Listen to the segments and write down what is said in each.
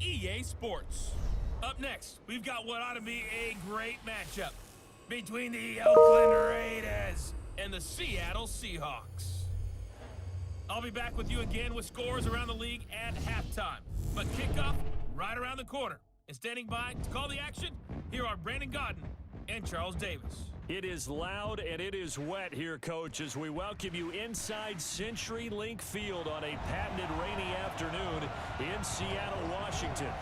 EA Sports. Up next, we've got what ought to be a great matchup between the Oakland Raiders and the Seattle Seahawks. I'll be back with you again with scores around the league at halftime. But kickoff right around the corner. And standing by to call the action, here are Brandon Gaudin and Charles Davis. It is loud and it is wet here, Coach, as we welcome you inside CenturyLink Field on a patented rainy afternoon in Seattle, Washington.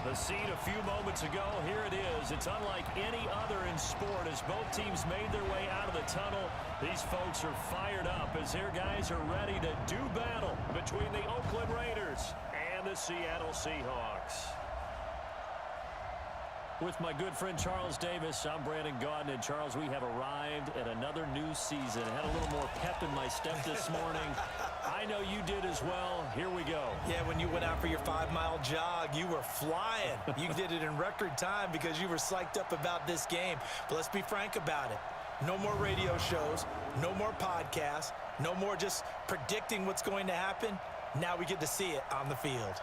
The scene a few moments ago, here it is. It's unlike any other in sport as both teams made their way out of the tunnel. These folks are fired up as their guys are ready to do battle between the Oakland Raiders and the Seattle Seahawks. With my good friend Charles Davis, I'm Brandon Gaudin. And Charles, we have arrived at another new season. I had a little more pep in my step this morning. I know you did as well. Here we go. Yeah, when you went out for your 5-mile jog, you were flying. You did it in record time because you were psyched up about this game. But let's be frank about it. No more radio shows, no more podcasts, no more just predicting what's going to happen. Now we get to see it on the field.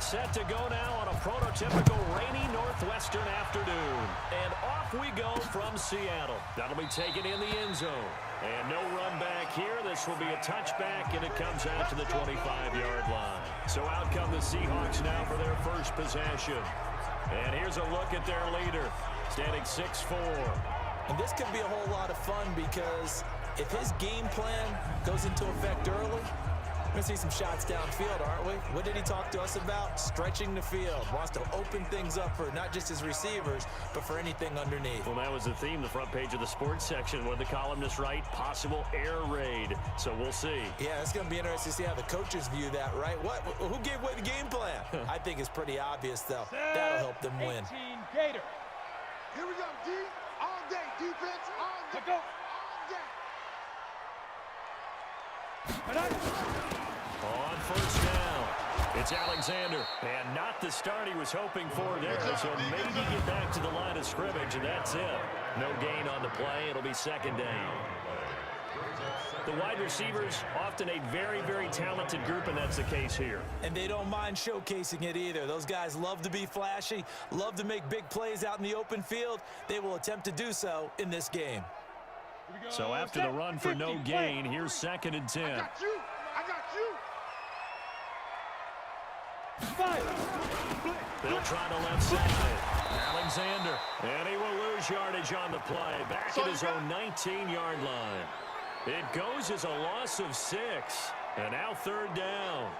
Set to go now on a prototypical rainy northwestern afternoon. And off we go from Seattle. That'll be taken in the end zone. And no run back here. This will be a touchback, and it comes out to the 25-yard line. So out come the Seahawks now for their first possession. And here's a look at their leader, standing 6'4". And this could be a whole lot of fun because if his game plan goes into effect early, we're going to see some shots downfield, aren't we? What did he talk to us about? Stretching the field. Wants to open things up for not just his receivers, but for anything underneath. Well, that was the theme, the front page of the sports section. What did the columnist write? Possible air raid. So we'll see. Yeah, it's going to be interesting to see how the coaches view that, right? Who gave away the game plan? I think it's pretty obvious, though. That'll help them win. 18 Gator. Here we go, D. All day. Defense all day. Go. All day. On first down, it's Alexander, and not the start he was hoping for there, so maybe get back to the line of scrimmage, and that's it. No gain on the play. It'll be second down. The wide receivers, often a very, very talented group, and that's the case here. And they don't mind showcasing it either. Those guys love to be flashy, love to make big plays out in the open field. They will attempt to do so in this game. So after the run for no gain, here's 2nd and 10. I got you. They'll try the left side. Alexander, and he will lose yardage on the play. Back at his own 19-yard line. It goes as a loss of 6. And now 3rd down.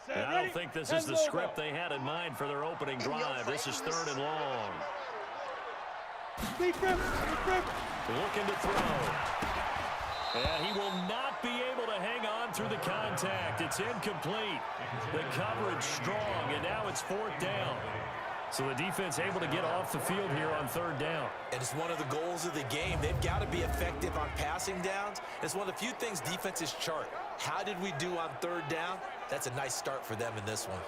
And I don't think this is the script they had in mind for their opening drive. This is 3rd and long. Looking to throw. And he will not be able to hang on through the contact. It's incomplete. The coverage strong, and now it's 4th down. So the defense able to get off the field here on 3rd down. And it's one of the goals of the game. They've got to be effective on passing downs. It's one of the few things defenses chart. How did we do on 3rd down? That's a nice start for them in this one.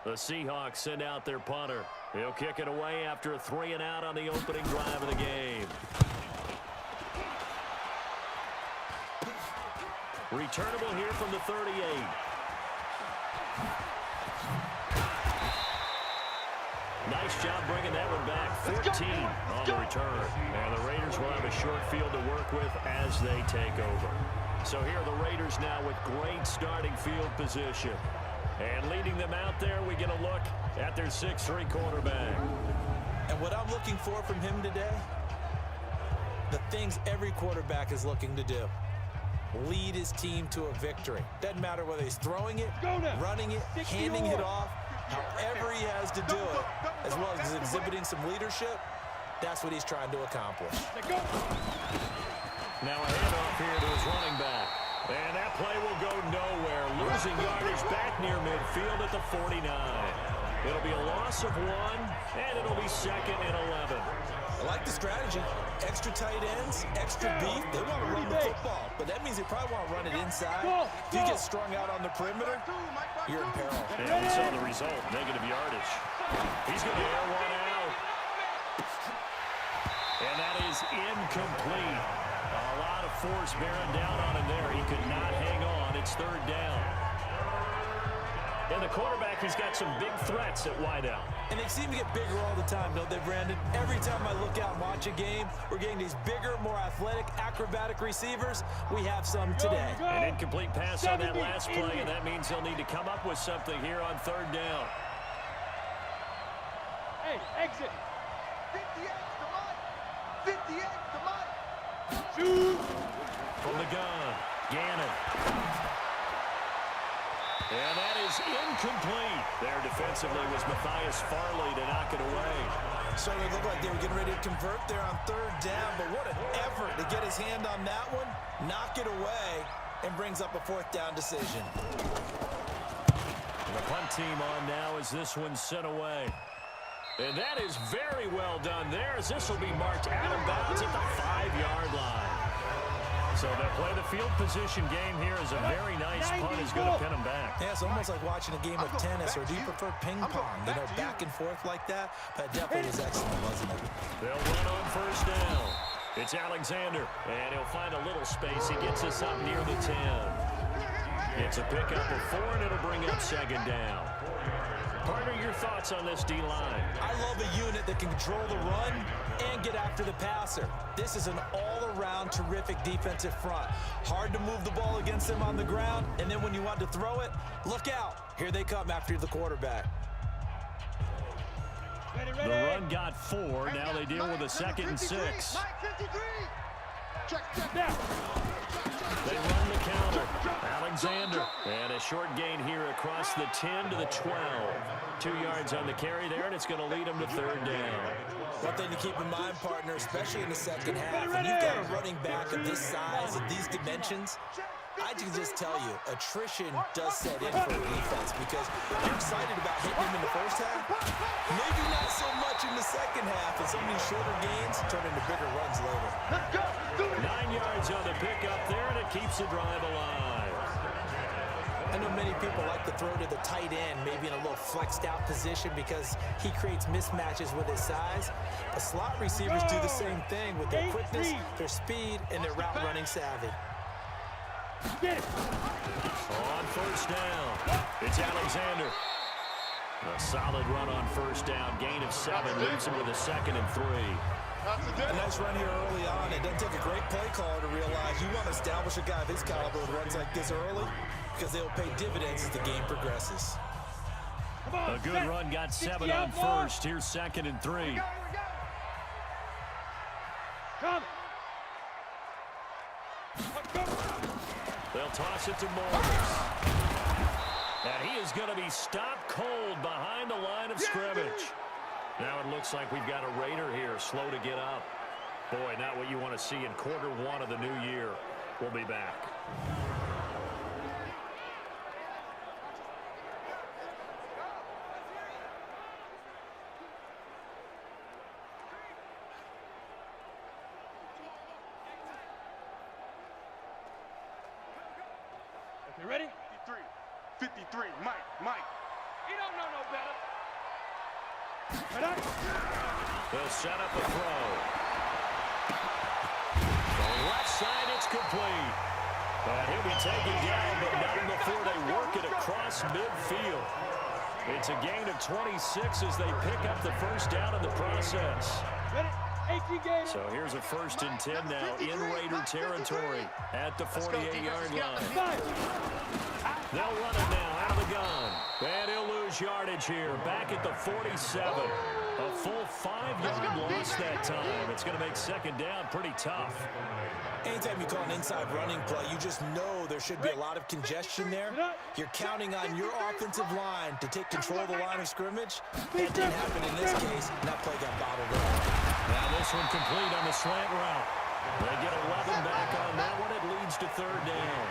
The Seahawks send out their punter. He'll kick it away after a 3 and out on the opening drive of the game. Returnable here from the 38. Nice job bringing that one back. 14 on the return. And the Raiders will have a short field to work with as they take over. So here are the Raiders now with great starting field position. And leading them out there, we get a look at their 6'3" quarterback. And what I'm looking for from him today, the things every quarterback is looking to do. lead his team to a victory. Doesn't matter whether he's throwing it, running it, handing it off, however he has to do it, as well as exhibiting some leadership, that's what he's trying to accomplish. Now a handoff here to his running back. And that play will go nowhere. Losing yardage back near midfield at the 49. It'll be a loss of 1, and it'll be 2nd and 11. I like the strategy. Extra tight ends, extra beef. They want to run the football, but that means they probably want to run it inside. If you get strung out on the perimeter, you're in peril. And we saw the result, negative yardage. He's going to air one out. And that is incomplete. A lot of force bearing down on him there. He could not hang on. It's 3rd down. And the quarterback, he's got some big threats at wideout. And they seem to get bigger all the time, don't they, Brandon? Every time I look out and watch a game, we're getting these bigger, more athletic, acrobatic receivers. We have some today. An incomplete pass on that last play, and that means they'll need to come up with something here on 3rd down. Hey, exit. 58 to Mike. 58 to Mike. Shoot. From the gun, Gannon. And that is incomplete. There defensively was Matthias Farley to knock it away. So it looked like they were getting ready to convert there on 3rd down, but what an effort to get his hand on that one, knock it away, and brings up a 4th down decision. And the punt team on now as this one's sent away. And that is very well done there, as this will be marked out of bounds at the 5-yard line. So they'll play the field position game here as a very nice punt is going to pin them back. Yeah, it's almost like watching a game of tennis, or do you prefer ping pong? You know, back and forth like that? That definitely was excellent, wasn't it? They'll run on 1st down. It's Alexander, and he'll find a little space. He gets us up near the 10. It's a pickup of 4, and it'll bring up 2nd down. Partner, your thoughts on this D-line? I love a unit that can control the run and get after the passer. This is an all-around terrific defensive front. Hard to move the ball against them on the ground, and then when you want to throw it, look out. Here they come after the quarterback. The run got 4. Now they deal with a 2nd and 6. They run the counter. Alexander. And a short gain here across the 10 to the 12. 2 yards on the carry there, and it's going to lead them to 3rd down. One thing to keep in mind, partner, especially in the second half, when you've got a running back of this size and these dimensions, I can just tell you, attrition does set in for a defense because you're excited about hitting him in the first half. Maybe not so much in the second half, and some of these shorter gains turn into bigger runs later. 9 yards on the pickup there, and it keeps the drive alive. I know many people like to throw to the tight end, maybe in a little flexed out position because he creates mismatches with his size. The slot receivers do the same thing with their quickness, their speed, and their route running savvy. On 1st down, it's Alexander. A solid run on 1st down, gain of 7, leaves him with a 2nd and 3. A nice run here early on. It doesn't take a great play caller to realize you want to establish a guy of his caliber with runs like this early because they'll pay dividends as the game progresses. A good run, got 7 on 1st. Here's 2nd and 3. Come. They'll toss it to Morris. And he is going to be stopped cold behind the line of scrimmage. Now it looks like we've got a Raider here, slow to get up. Boy, not what you want to see in Q1 of the new year. We'll be back. You ready? 53, Mike. You don't know no better. They'll set up a throw. The left side, it's complete. And he'll be taken down, but not before they work it across midfield. It's a gain of 26 as they pick up the 1st down in the process. Ready? 18 games. So here's a 1st and 10 now in Raider territory at the 48-yard line. They'll run it now out of the gun. And he'll lose lose yardage here. Back at the 47. A full 5-yard loss that time. It's going to make second down pretty tough. Anytime you call an inside running play, you just know there should be a lot of congestion there. You're counting on your offensive line to take control of the line of scrimmage. That didn't happen in this case, and that play got bottled up. Now this one complete on the slant route. They get 11 back on that one. It leads to third down.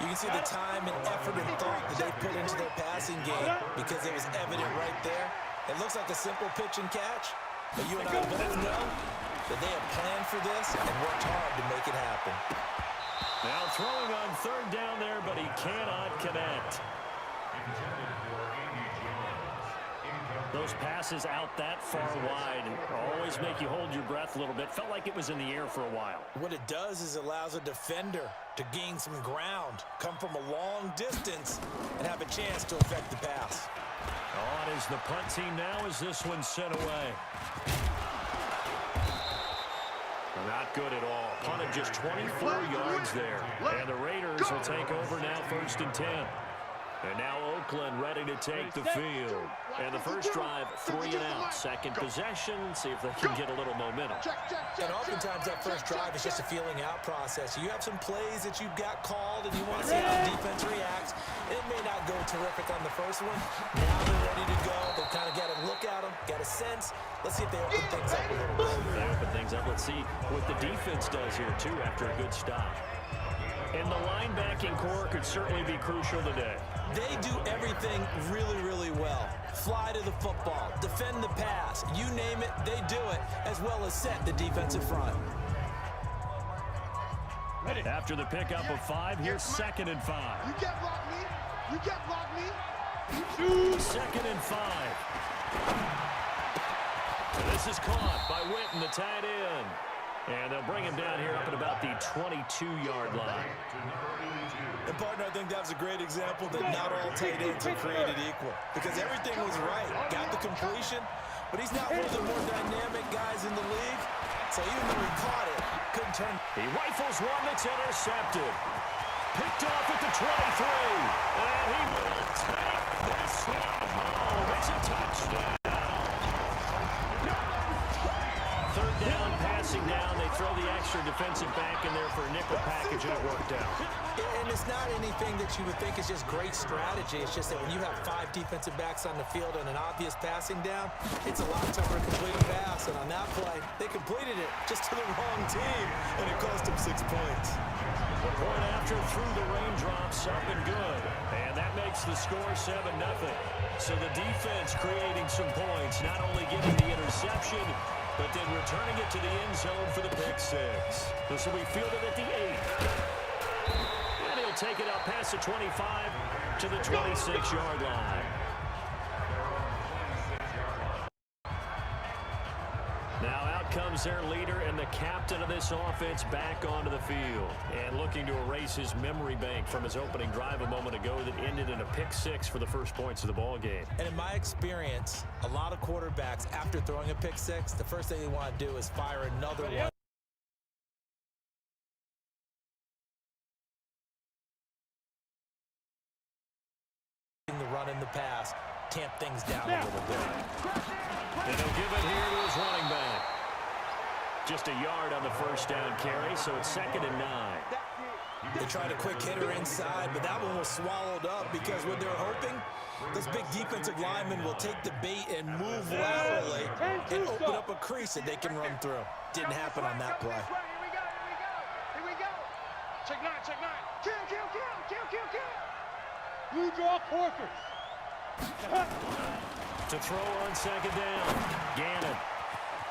You can see the time and effort and thought that they put into their passing game because it was evident right there. It looks like a simple pitch and catch, but you and I both know that they have planned for this and worked hard to make it happen. Now throwing on third down there, but he cannot connect. Those passes out that far wide always make you hold your breath a little bit. Felt like it was in the air for a while. What it does is it allows a defender to gain some ground, come from a long distance, and have a chance to affect the pass. On is the punt team now as this one's sent away. Not good at all. Punted just 24 yards there. And the Raiders will take over now 1st and 10. And now Oakland ready to take the field. And the first drive, 3 and out. Second possession, see if they can get a little momentum. And oftentimes that first drive is just a feeling out process. You have some plays that you've got called and you want to see how the defense reacts. It may not go terrific on the first one. Now they're ready to go. They've kind of got a look at them, got a sense. Let's see if they open things up a little bit. They open things up. Let's see what the defense does here, too, after a good stop. And the linebacking core could certainly be crucial today. They do everything really, really well. Fly to the football, defend the pass, you name it, they do it, as well as set the defensive front. After the pickup of 5, here's 2nd and 5. You can't block me. You can't block me. 2nd and 5. This is caught by Witten, the tight end. And they'll bring him down here up at about the 22-yard line. And, partner, I think that was a great example that not all tight ends are created equal. Because everything was right. Got the completion, but he's not one of the more dynamic guys in the league. So even though he caught it, couldn't turn. He rifles one that's intercepted. Picked off at the 23. And he will take this one home. It's a touchdown. Third down, passing down. They throw the extra defensive back in there for a nickel package, and it worked out. And it's not anything that you would think is just great strategy. It's just that when you have 5 defensive backs on the field and an obvious passing down, it's a lot tougher to complete a pass. And on that play, they completed it just to the wrong team, and it cost them 6 points. The point after through the raindrops, up and good. And that makes the score 7-0. So the defense creating some points, not only getting the interception, but then returning it to the end zone for the pick 6. This will be fielded at the 8. And he'll take it out past the 25 to the 26-yard line. Now out comes their leader and the captain of this offense back onto the field. And looking to erase his memory bank from his opening drive a moment ago that ended in a pick 6 for the first points of the ball game. And in my experience, a lot of quarterbacks, after throwing a pick 6, the first thing they want to do is fire another one. The run and the pass, tamp things down a little bit. And he'll give it here to his running back. Just a yard on the first down carry, so it's 2nd and 9. They tried a quick hitter inside, but that one was swallowed up because what they're hoping, those big defensive linemen will take the bait and move laterally and open up a crease that they can run through. Didn't happen on that play. Here we go. Check 9, check 9. Kill. Blue draw quarters. To throw on 2nd down. Gannon.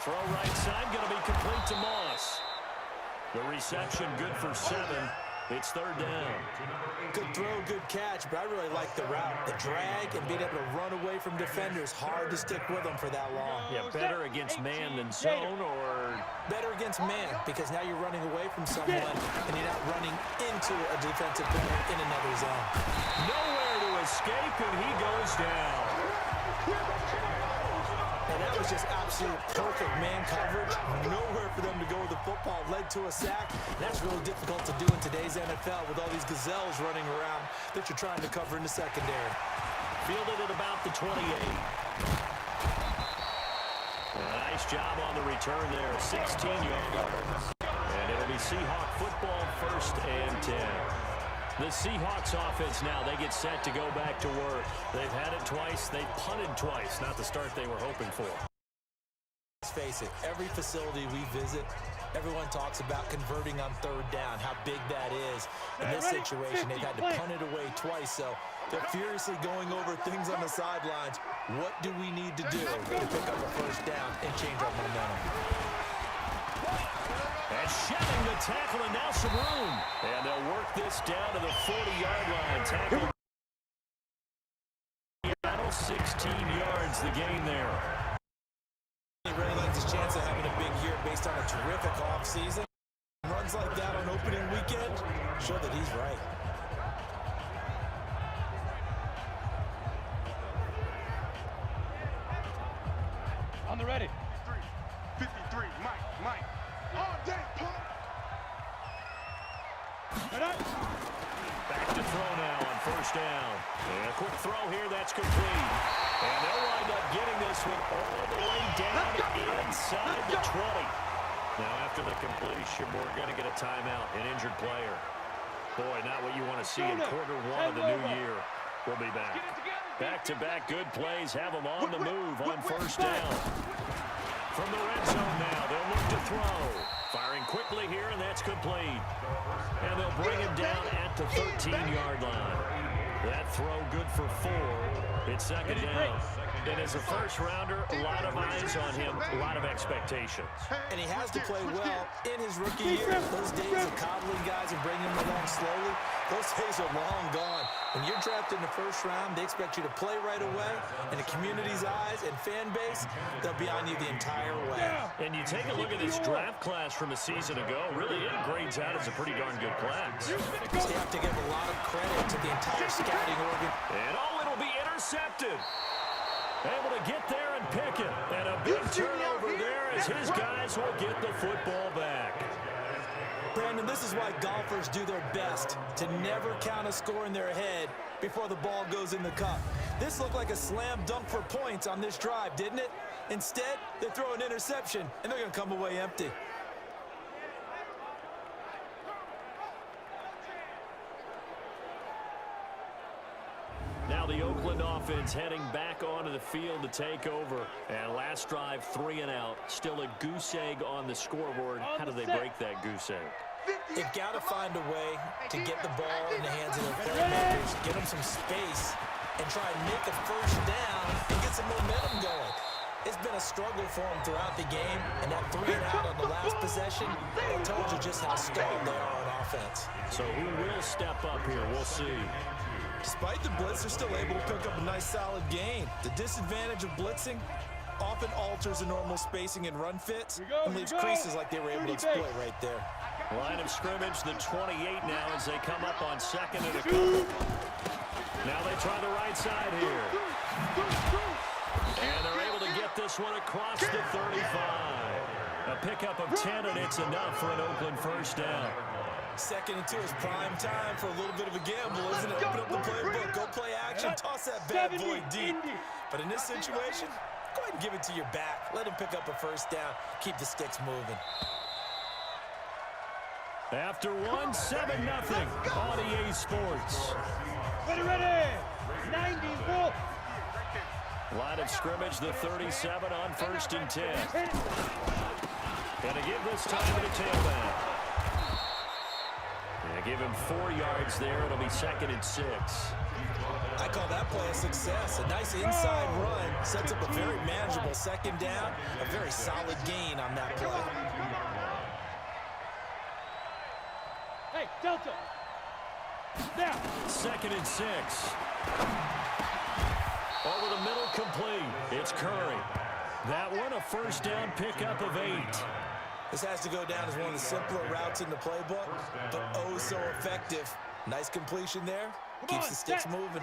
Throw right side, going to be complete to Moss. The reception good for 7. It's 3rd down. Good throw, good catch, but I really like the route. The drag and being able to run away from defenders. Hard to stick with them for that long. Yeah, better against man than zone, or better against man, because now you're running away from someone and you're not running into a defensive player in another zone. Nowhere to escape, and he goes down. And that was just absolute perfect man coverage. Nowhere for them to go with the football. Led to a sack. That's really difficult to do in today's NFL with all these gazelles running around that you're trying to cover in the secondary. Fielded at about the 28. Nice job on the return there. 16 yards. And it'll be Seahawk football, 1st and 10. The Seahawks offense now, they get set to go back to work. They've had it twice. They've punted twice. Not the start they were hoping for. Let's face it, every facility we visit, everyone talks about converting on 3rd down, how big that is. In this situation, they've had to punt it away twice, so they're furiously going over things on the sidelines. What do we need to do to pick up a 1st down and change our momentum? And shedding the tackle, and now some room. And they'll work this down to the 40-yard line. Tackle 16 yards, the gain there. He really likes his chance of having a big year based on a terrific offseason. Runs like that on opening weekend show that he's right. On the ready. 53, Mike. All day, pump. Back to throw now on 1st down. And a quick throw here, that's complete. And they'll wind up getting this one all the way down inside the 20. Now after the completion, we're going to get a timeout, an injured player. Boy, not what you want to see in quarter 1 of the new year. We'll be back. Back-to-back good plays have them on the move on 1st down. From the red zone now, they'll look to throw. Firing quickly here, and that's complete. And they'll bring him down at the 13-yard line. That throw good for 4. It's 2nd down. And as a first-rounder, a lot of eyes on him, a lot of expectations. And he has to play well in his rookie year. Those days of coddling guys and bringing them along slowly, those days are long gone. When you're drafted in the 1st round, they expect you to play right away. And the community's eyes and fan base, they'll be on you the entire way. And you take a look at this draft class from a season ago, really it grades out as a pretty darn good class. So you have to give a lot of credit to the entire scouting organ. And it'll be intercepted. Able to get there and pick it. And a big turnover there as his guys will get the football back. Brandon, this is why golfers do their best to never count a score in their head before the ball goes in the cup. This looked like a slam dunk for points on this drive, didn't it? Instead, they throw an interception, and they're going to come away empty. Now the Oakland offense heading back onto the field to take over. And last drive, 3 and out. Still a goose egg on the scoreboard. How do they break that goose egg? They've got to find a way to get the ball in the hands of their playmakers, get them some space, and try and make a 1st down and get some momentum going. It's been a struggle for them throughout the game, and that 3 and out on the last possession, that told you just how stalled they are on offense. So who will step up here? We'll see. Despite the blitz, they're still able to pick up a nice solid gain. The disadvantage of blitzing often alters the normal spacing and run fits and leaves creases like they were able to exploit right there. Line of scrimmage, the 28 now as they come up on 2nd and a couple. Now they try the right side here. And they're able to get this one across the 35. A pickup of 10, and it's enough for an Oakland 1st down. 2nd and 2 is prime time for a little bit of a gamble, isn't it? Open up the playbook, go play action, toss that bad boy deep. But in this situation, go ahead and give it to your back. Let him pick up a 1st down, keep the sticks moving. After 1, 7-0 on EA Sports. Ready. 90 bull. Line of scrimmage, the 37 on 1st and 10. Gonna give this time to the tailback. Give him 4 yards there. It'll be 2nd and 6. I call that play a success. A nice inside run sets up a very manageable 2nd down. A very solid gain on that play. Hey, Delta. Now. 2nd and 6. Over the middle, complete. It's Curry. That one, a 1st down pickup of 8. This has to go down as one of the simpler routes in the playbook, but oh so effective. Nice completion there. Keeps the sticks moving.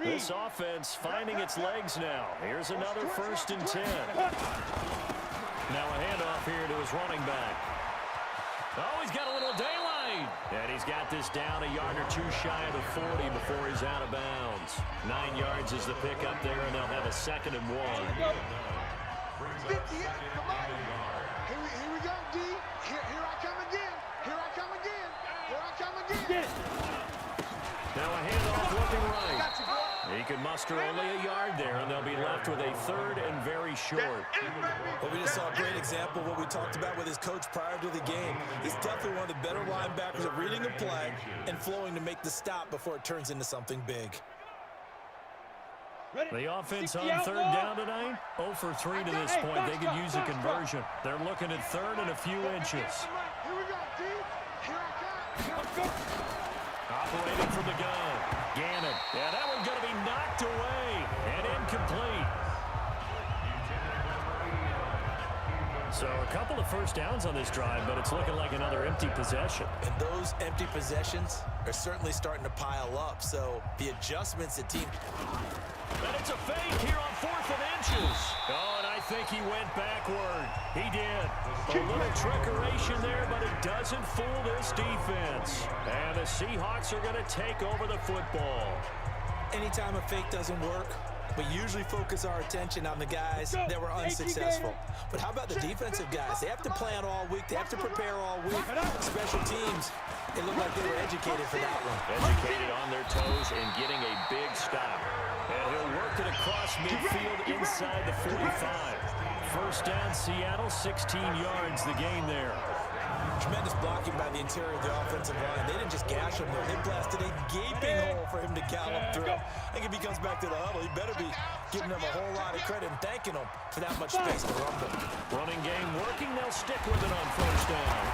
This offense finding its legs now. Here's another 1st and 10. Now a handoff here to his running back. Oh, he's got a little daylight. made. And he's got this down a yard or two shy of the 40 before he's out of bounds. 9 yards is the pickup there, and they'll have a 2nd and 1. 58, come on. Here we go, D. Here I come again. Here I come again. Here I come again. Now a handoff looking right. He can muster only a yard there, and they'll be left with a 3rd and very short. Well, we just saw a great example of what we talked about with his coach prior to the game. He's definitely one of the better linebackers at reading a play and flowing to make the stop before it turns into something big. The offense on 3rd down tonight, 0 for 3 to this point. They could use a conversion. They're looking at 3rd and a few inches. Here we go, D. Here I come. Operating from the gun. Gannon. Yeah, that one's going to be knocked away and incomplete. So a couple of first downs on this drive, but it's looking like another empty possession. And those empty possessions are certainly starting to pile up. So the adjustments the team... And it's a fake here on 4th and inches. Oh, and I think he went backward. He did. A little trickeration there, but it doesn't fool this defense. And the Seahawks are going to take over the football. Anytime a fake doesn't work, we usually focus our attention on the guys that were unsuccessful. But how about the defensive guys? They have to plan all week. They have to prepare all week. Special teams, it looked like they were educated for that one. Educated on their toes and getting a big stop. And he'll work it across midfield inside the 45. First down, Seattle, 16 yards, the gain there. Tremendous blocking by the interior of the offensive line. They didn't just gash him, though. They blasted a gaping hole for him to gallop through. I think if he comes back to the huddle, he better be giving them a whole lot of credit and thanking them for that much space to rumble. Running game working. They'll stick with it on first down.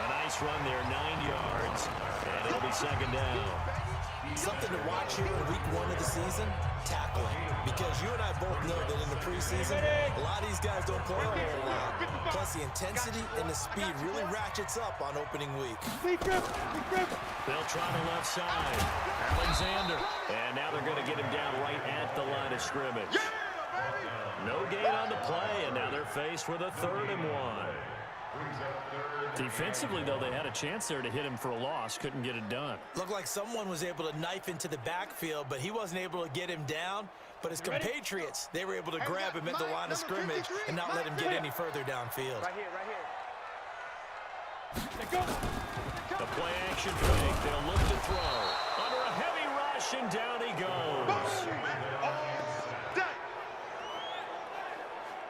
A nice run there, 9 yards. And it'll be 2nd down. Something to watch here in week 1 of the season, tackling. Because you and I both know that in the preseason, a lot of these guys don't play a whole lot. Plus, the intensity and the speed really ratchets up on opening week. They'll try the left side. Alexander. And now they're going to get him down right at the line of scrimmage. No gain on the play, and now they're faced with a 3rd and 1. Defensively, though, they had a chance there to hit him for a loss. Couldn't get it done. Looked like someone was able to knife into the backfield, but he wasn't able to get him down. But his compatriots, they were able to grab him at the line of scrimmage and not let him get any further downfield. Right here. The play action fake. They'll look to throw. Under a heavy rush, and down he goes.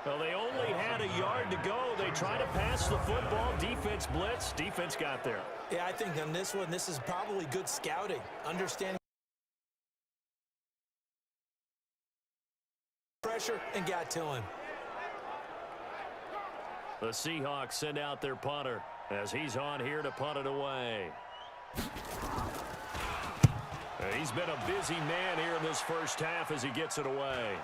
Well, they only had a yard to go. They try to pass the football. Defense blitz. Defense got there. Yeah, I think on this one, this is probably good scouting. Understanding pressure and got to him. The Seahawks send out their punter as he's on here to punt it away. He's been a busy man here in this first half as he gets it away.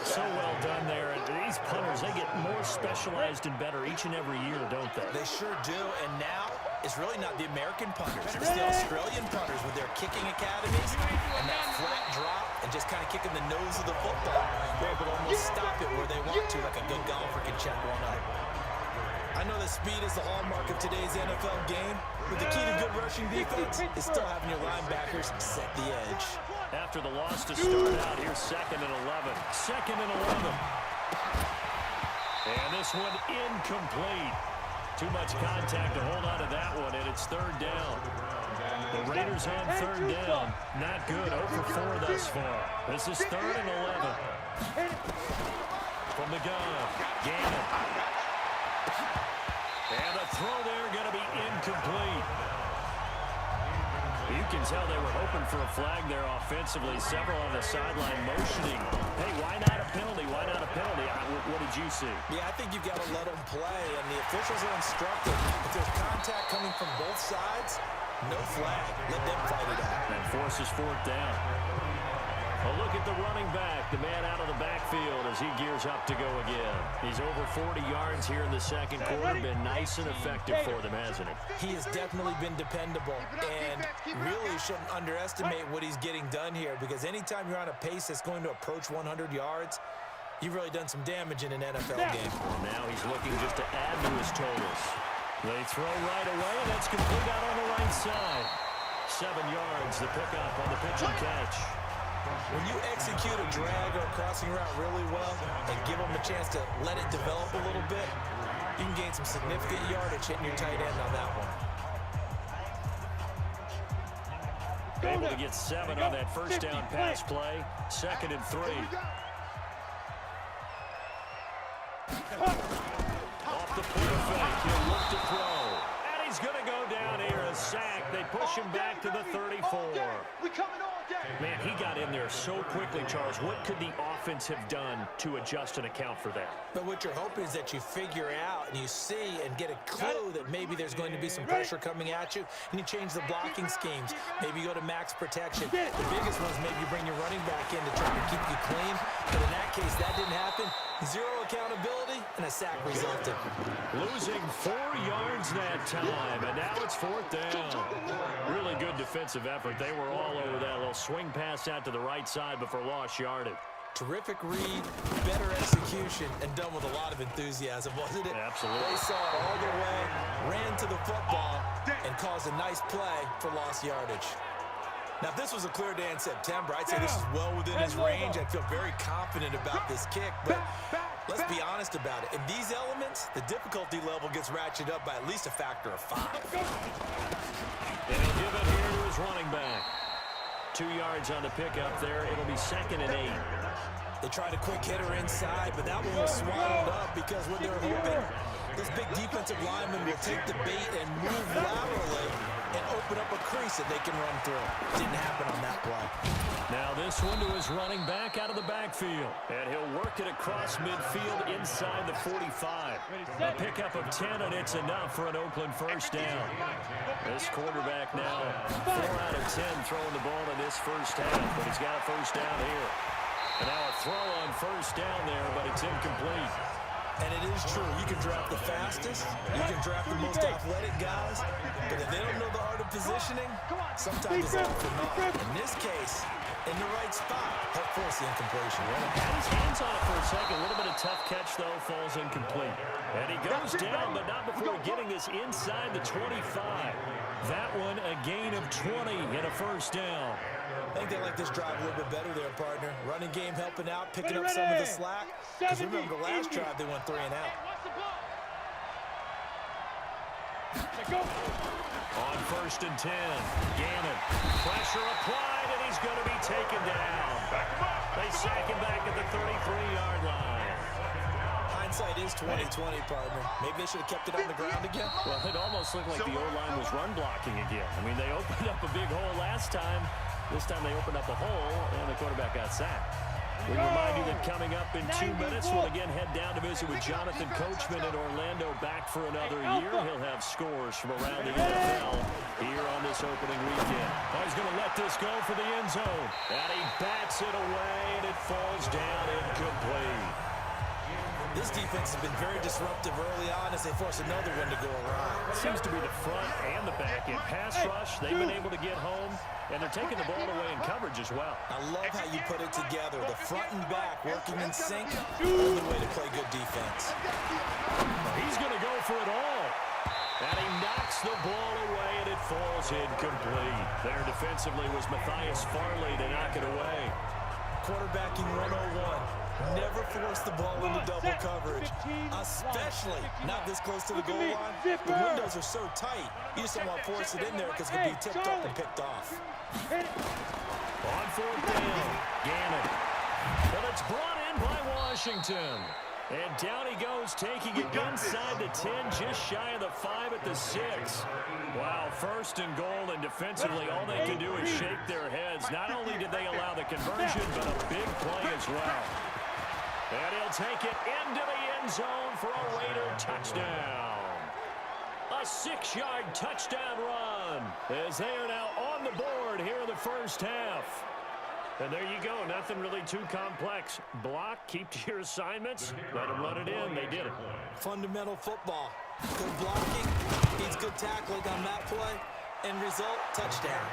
So well done there. And these punters, they get more specialized and better each and every year, don't they? They sure do. And now it's really not the American punters. It's the Australian punters with their kicking academies and that flat drop and just kind of kicking the nose of the football. They're able to almost stop it where they want to, like a good golfer can check one up. I know that speed is the hallmark of today's NFL game, but the key to good rushing defense is still having your linebackers set the edge. After the loss to start out, here's 2nd and 11. 2nd and 11. And this one incomplete. Too much contact to hold on to that one, and it's 3rd down. The Raiders on 3rd down. Not good. 0 for 4 thus far. This is 3rd and 11. From the gun, Gannon. And the throw there going to be incomplete. You can tell they were hoping for a flag there offensively. Several on the sideline motioning. Hey, why not a penalty? Why not a penalty? What did you see? Yeah, I think you've got to let them play, and the officials are instructed. If there's contact coming from both sides, no flag. Let them fight it out. And forces 4th down. A look at the running back, the man out of the backfield as he gears up to go again. He's over 40 yards here in the second quarter. Been nice and effective for them, hasn't he? He has definitely been dependable, and really shouldn't underestimate what he's getting done here, because anytime you're on a pace that's going to approach 100 yards, you've really done some damage in an NFL game. Now he's looking just to add to his totals. They throw right away, and that's complete out on the right side. 7 yards, the pickup on the pitch and catch. When you execute a drag or a crossing route really well and give them a chance to let it develop a little bit, you can gain some significant yardage hitting your tight end on that one. Able to get 7 on that first down pass play. 2nd and 3. Off the play fake, he'll look to throw. And he's going to go down here, a sack. They push him back to the 34. We coming all day. Man, he got in there so quickly, Charles. What could the offense have done to adjust and account for that? But what you're hoping is that you figure out and you see and get a clue that maybe there's going to be some pressure coming at you, and you change the blocking schemes. Maybe you go to max protection. The biggest one is maybe you bring your running back in to try to keep you clean. But in that case, that didn't happen. 0 accountability, and a sack resulted. Losing 4 yards that time, and now it's 4th down. Really good defensive effort. They were all over that little swing pass out to the right side before lost yardage. Terrific read, better execution, and done with a lot of enthusiasm, wasn't it? Absolutely. They saw it all the way, ran to the football, and caused a nice play for lost yardage. Now, if this was a clear day in September, I'd say this is well within his range. I'd feel very confident about this kick, but let's be honest about it. In these elements, the difficulty level gets ratcheted up by at least a factor of 5. And he'll give it here to his running back. 2 yards on the pickup there. It'll be 2nd and 8. They tried a quick hitter inside, but that one was swallowed up because what they're hoping, this big defensive lineman will take the bait and move laterally and open up a crease that they can run through. Didn't happen on that play. Now this one to his running back out of the backfield. And he'll work it across midfield inside the 45. A pickup of 10, and it's enough for an Oakland first down. This quarterback now 4 out of 10 throwing the ball in this first half, but he's got a first down here. And now a throw on first down there, but it's incomplete. And it is true. You can draft the fastest. You can draft the most athletic guys. But if they don't know the art of positioning, sometimes it's all for naught. In this case, in the right spot, help force the incompletion. Had his hands on it for a second. A little bit of tough catch, though. Falls incomplete. And he goes down, but not before getting this inside the 25. That one a gain of 20 and a first down. I think they like this drive a little bit better there, partner. Running game helping out, picking up some of the slack. Because remember, the last drive they went 3 and out. On 1st and 10, Gannon. Pressure applied, and he's going to be taken down. They sack him back at the 33-yard line. Hindsight is 20/20, partner. Maybe they should have kept it on the ground again. Well, it almost looked like the O-line was run blocking again. I mean, they opened up a big hole last time. This time they opened up a hole, and the quarterback got sacked. We remind you that coming up in 2 minutes, we'll again head down to visit with Jonathan Coachman in Orlando, back for another year. He'll have scores from around the NFL here on this opening weekend. Oh, he's going to let this go for the end zone. And he bats it away, and it falls down incomplete. This defense has been very disruptive early on as they force another one to go awry. Seems to be the front and the back. In pass rush, they've been able to get home, and they're taking the ball away in coverage as well. I love how you put it together. The front and back working in sync. Only way to play good defense. He's going to go for it all. And he knocks the ball away, and it falls incomplete. There defensively was Matthias Farley to knock it away. Quarterbacking 101. Never force the ball into double coverage, especially not this close to the goal line. The windows are so tight, you just don't want to force it in there because it can be tipped up and picked off. On 4th down, Gannon. But it's brought in by Washington. And down he goes, taking it inside the 10, just shy of the 5 at the 6. Wow, 1st and goal, and defensively all they can do is shake their heads. Not only did they allow the conversion, but a big play as well. And he'll take it into the end zone for a Raider touchdown. A 6-yard touchdown run as they are now on the board here in the first half. And there you go. Nothing really too complex. Block, keep to your assignments, let them run it in. They did it. Fundamental football. Good blocking, needs good tackling on that play. End result, touchdown.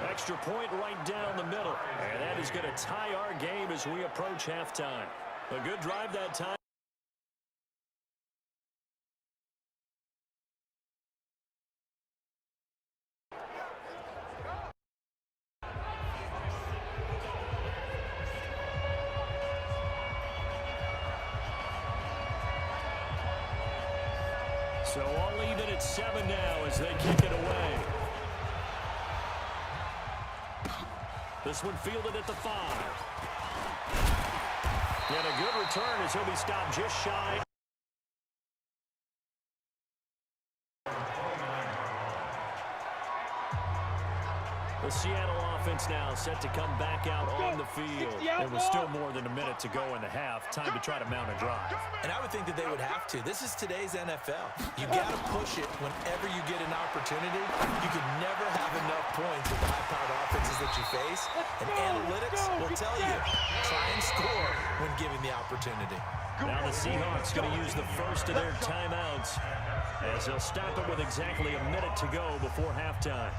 Extra point right down the middle. And that is going to tie our game as we approach halftime. A good drive that time. So all even at 7 now as they kick it away. This one fielded at the 5. And a good return as he'll be stopped just shy. The Seattle offense now set to come back out on the field. And with still more than a minute to go in the half, time to try to mount a drive. And I would think that they would have to. This is today's NFL. You got to push it whenever you get an opportunity. You can never have enough points with the high-powered offenses that you face. And analytics will tell you, try and score when given the opportunity. Now the Seahawks going to use the first of their timeouts as they'll stop it with exactly a minute to go before halftime.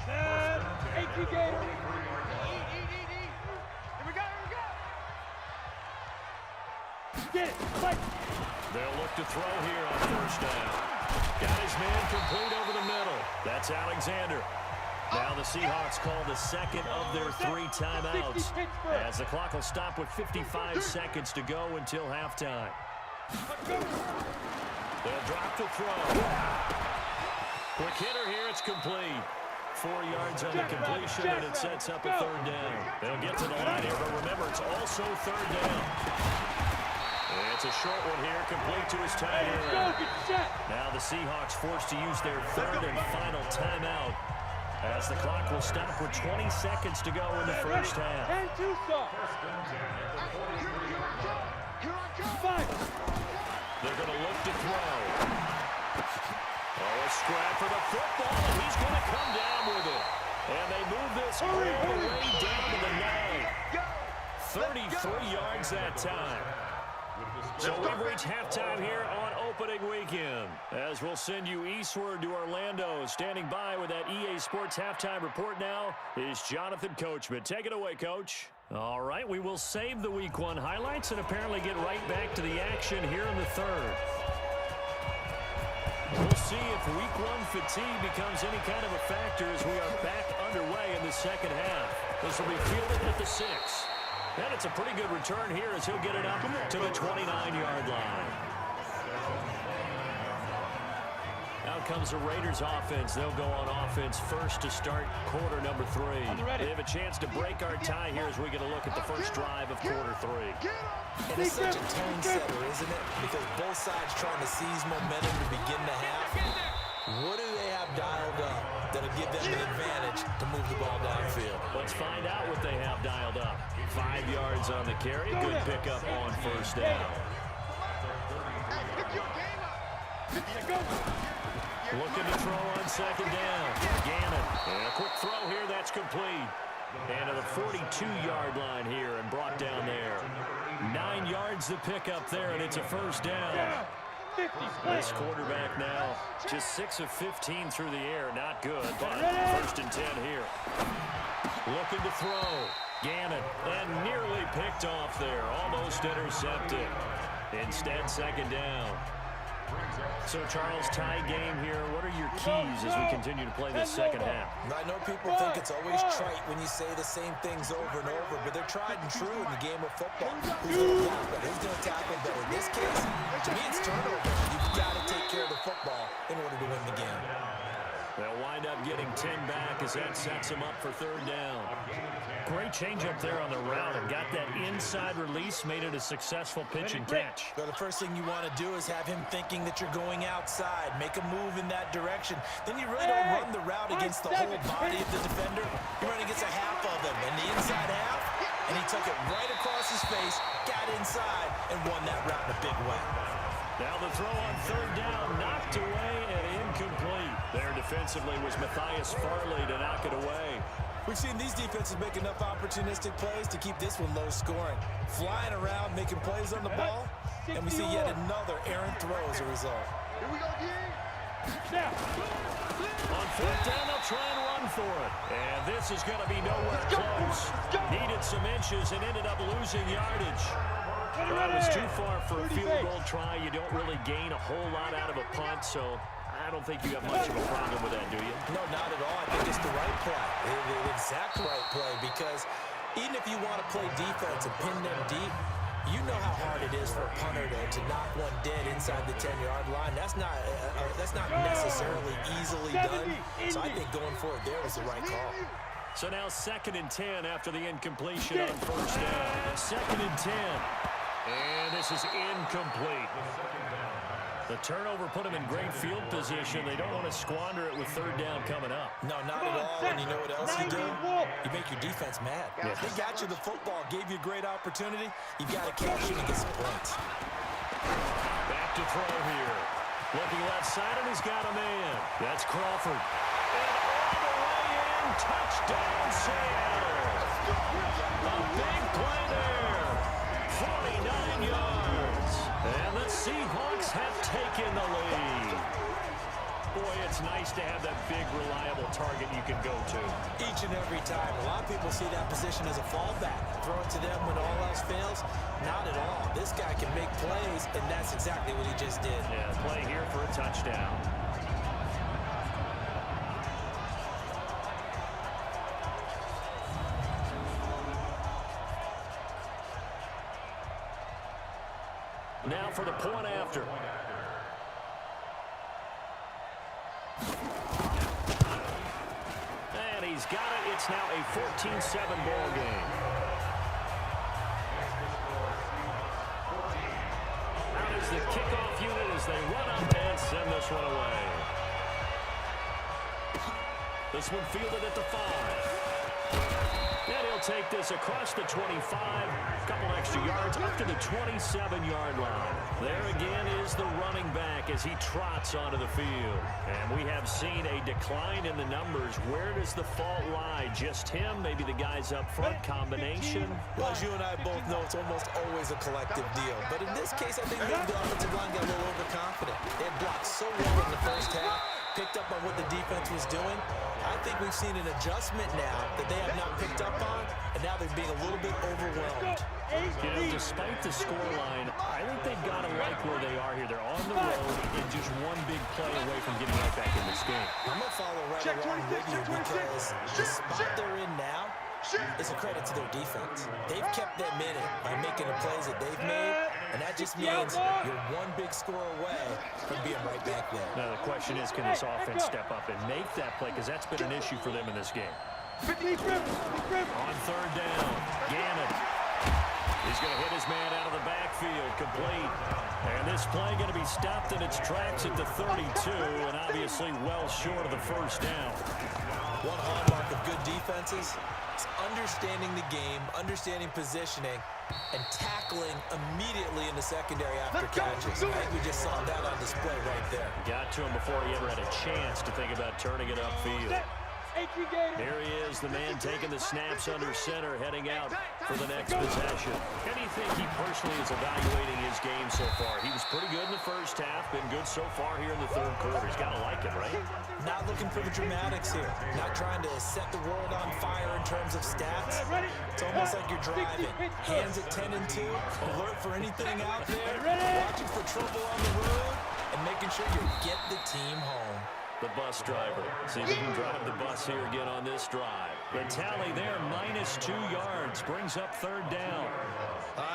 Get it, fight. They'll look to throw here on first down. Got his man complete over the middle. That's Alexander. Now the Seahawks call the second of their 3 timeouts as the clock will stop with 55 seconds to go until halftime. They'll drop the throw. Quick hitter here, it's complete. 4 yards on the completion, and it sets up a 3rd down. They'll get to the line here, but remember, it's also 3rd down. It's a short one here, complete to his tight end. Now the Seahawks forced to use their 3rd and final timeout as the clock will stop with 20 seconds to go in the first half. They're going to look to throw. Oh, a scrap for the football, and he's going to come down with it. And they move this all the way down to the 9. 33 yards that time. So we've reached halftime here on opening weekend. As we'll send you eastward to Orlando. Standing by with that EA Sports halftime report now is Jonathan Coachman. Take it away, Coach. All right, we will save the Week 1 highlights and apparently get right back to the action here in the 3rd. We'll see if Week 1 fatigue becomes any kind of a factor as we are back underway in the second half. This will be fielded at the 6. And it's a pretty good return here as he'll get it up to the 29-yard line. Out comes the Raiders offense. They'll go on offense first to start quarter number 3. They have a chance to break our tie here as we get a look at the first drive of quarter 3. And it's such a tone setter, isn't it? Because both sides trying to seize momentum to begin the half. What do they have dialed up that'll give them the advantage to move the ball downfield? Let's find out what they have dialed up. 5 yards on the carry. Good pickup on first down. Looking to throw on second down. Gannon. And a quick throw here. That's complete. And to the 42-yard line here and brought down there. 9 yards the pickup there, and it's a first down. This quarterback now just 6 of 15 through the air. Not good, but first and 10 here. Looking to throw. Gannon, and nearly picked off there. Almost intercepted. Instead, second down. So, Charles, tie game here. What are your keys as we continue to play this second half? I know people think it's always trite when you say the same things over and over, but they're tried and true in the game of football. Who's going to block better? Who's going to tackle better? In this case, to me, it's turnover. You've got to take care of the football in order to win the game. They'll wind up getting 10 back as that sets them up for third down. Great change up there on the route and got that inside release, made it a successful pitch and catch. Well, the first thing you want to do is have him thinking that you're going outside, make a move in that direction. Then you really don't run the route against the whole body of the defender. You're running against a half of them, and the inside half, and he took it right across his face, got inside, and won that route in a big way. Now the throw on third down, knocked away and incomplete. There defensively was Matthias Farley to knock it away. We've seen these defenses make enough opportunistic plays to keep this one low scoring. Flying around, making plays on the ball, and we see yet another errant throw as a result. Here we go, D. Now. On fourth down, they'll try and run for it. And this is going to be nowhere close. Needed some inches and ended up losing yardage. Well, it was too far for a field goal try. You don't really gain a whole lot out of a punt, so I don't think you have much of a problem with that, do you? No, not at all. I think it's the right play, the exact right play, because even if you want to play defense and pin them deep, you know how hard it is for a punter to knock one dead inside the 10-yard line. That's not necessarily easily done. So I think going for it there was the right call. So now 2nd and 10 after the incompletion on first down. 2nd and 10. And this is incomplete. The turnover put them in great field position. They don't want to squander it with 3rd down coming up. No, not at all. And you know what else you do? You make your defense mad. Yeah. They got you the football, gave you a great opportunity. You've got to cash in and get some points. Back to throw here. Looking left side, and he's got a man. That's Crawford. And all the way in, touchdown Seattle. A big play there. 49 yards. And the Seahawks have taken the lead. Boy, it's nice to have that big, reliable target you can go to. Each and every time. A lot of people see that position as a fallback. Throw it to them when all else fails. Not at all. This guy can make plays, and that's exactly what he just did. Yeah, play here for a touchdown. Now for the point after. And he's got it. It's now a 14-7 ball game. Out is the kickoff unit as they run up and send this one away. This one fielded at the 5. And he'll take this across the 25, a couple extra yards, up to the 27-yard line. There again is the running back as he trots onto the field. And we have seen a decline in the numbers. Where does the fault lie? Just him? Maybe the guys up front? Combination? Well, as you and I both know, it's almost always a collective deal. But in this case, I think maybe the offensive line got a little overconfident. They had blocked so well in the first half, picked up on what the defense was doing. I think we've seen an adjustment now that they have not picked up on, and now they're being a little bit overwhelmed. You know, despite the scoreline, I think they've got to like where they are here. They're on the road and just one big play away from getting right back in this game. I'm going to follow right along with you because the spot they're in now is a credit to their defense. They've kept them in it by making the plays that they've made, and that just means you're one big score away from being right back there. Now the question is, can this offense step up and make that play? Because that's been an issue for them in this game. On 3rd down, Gannon. He's going to hit his man out of the backfield, complete. And this play going to be stopped in its tracks at the 32, and obviously well short of the first down. One hallmark of good defenses is understanding the game, understanding positioning, and tackling immediately in the secondary after catches. I think we just saw that on display right there. Got to him before he ever had a chance to think about turning it upfield. Here he is, the man taking the snaps under center, heading out for the next possession. How do you think he personally is evaluating his game so far? He was pretty good in the first half, been good so far here in the 3rd quarter. He's got to like it, right? Not looking for the dramatics here. Not trying to set the world on fire in terms of stats. It's almost like you're driving. Hands at 10 and 2, alert for anything out there, watching for trouble on the road, and making sure you get the team home. The bus driver. See if we can drive the bus here again on this drive. The tally there, -2 yards, brings up 3rd down.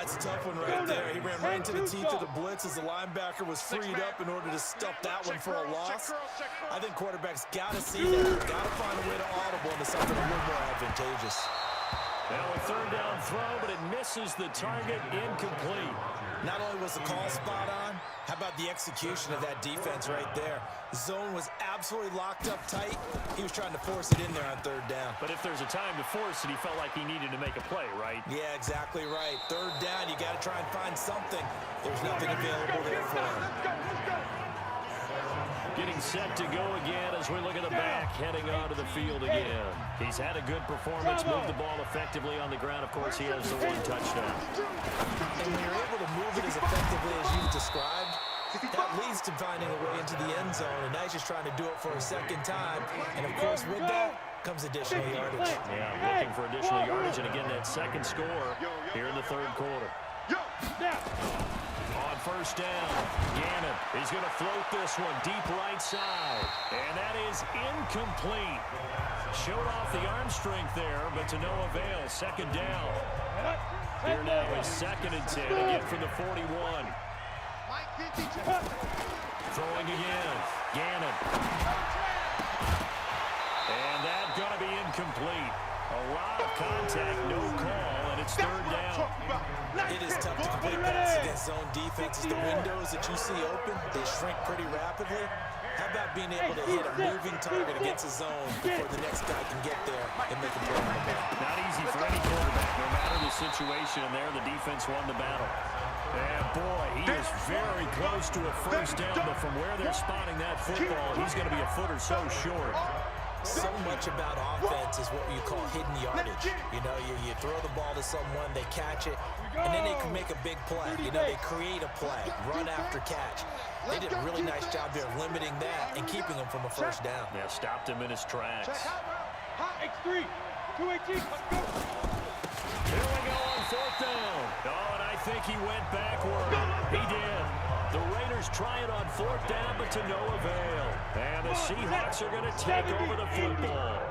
It's a tough one right there. He ran right into the teeth of the blitz as the linebacker was freed up in order to stuff that one for a loss. I think quarterbacks got to see that. Got to find a way to audible into something a little more advantageous. Now a 3rd down throw, but it misses the target, incomplete. Not only was the call spot on, how about the execution of that defense right there? Zone was absolutely locked up tight. He was trying to force it in there on 3rd down. But if there's a time to force it, he felt like he needed to make a play, right? Yeah, exactly right. 3rd down, you got to try and find something. There's nothing available there for him. Getting set to go again as we look at the back, heading onto the field again. He's had a good performance, moved the ball effectively on the ground. Of course, he has the one touchdown. And when you're able to move it as effectively as you've described, that leads to finding a way into the end zone, and now he's just trying to do it for a second time. And, of course, with that comes additional yardage. Yeah, looking for additional yardage, and again, that second score here in the third quarter. On first down, Gannon is going to float this one deep right side, and that is incomplete. Showed off the arm strength there, but to no avail. Second down. Here now is 2nd and 10, again from the 41. Throwing again, Gannon. And that's going to be incomplete. A lot of contact, no call, and it's 3rd down. It is tough to complete passes against zone defenses. The windows that you see open, they shrink pretty rapidly. How about being able to hit a moving target against a zone before the next guy can get there and make a play on the ball? Not easy for any quarterback, no matter the situation, and there the defense won the battle. And boy, he is very close to a first down, but from where they're spotting that football, he's going to be a foot or so short. So much about offense is what you call hidden yardage. You know, you throw the ball to someone, they catch it, and then they can make a big play. You know, they create a play, run after catch. They did a really nice job there limiting that and keeping him from a first down. Yeah, stopped him in his tracks. X3, 218, let's go. Here we go on 4th down. Oh, and I think he went backward. He did. The Raiders try it on 4th down, but to no avail. And the Seahawks are going to take over the football.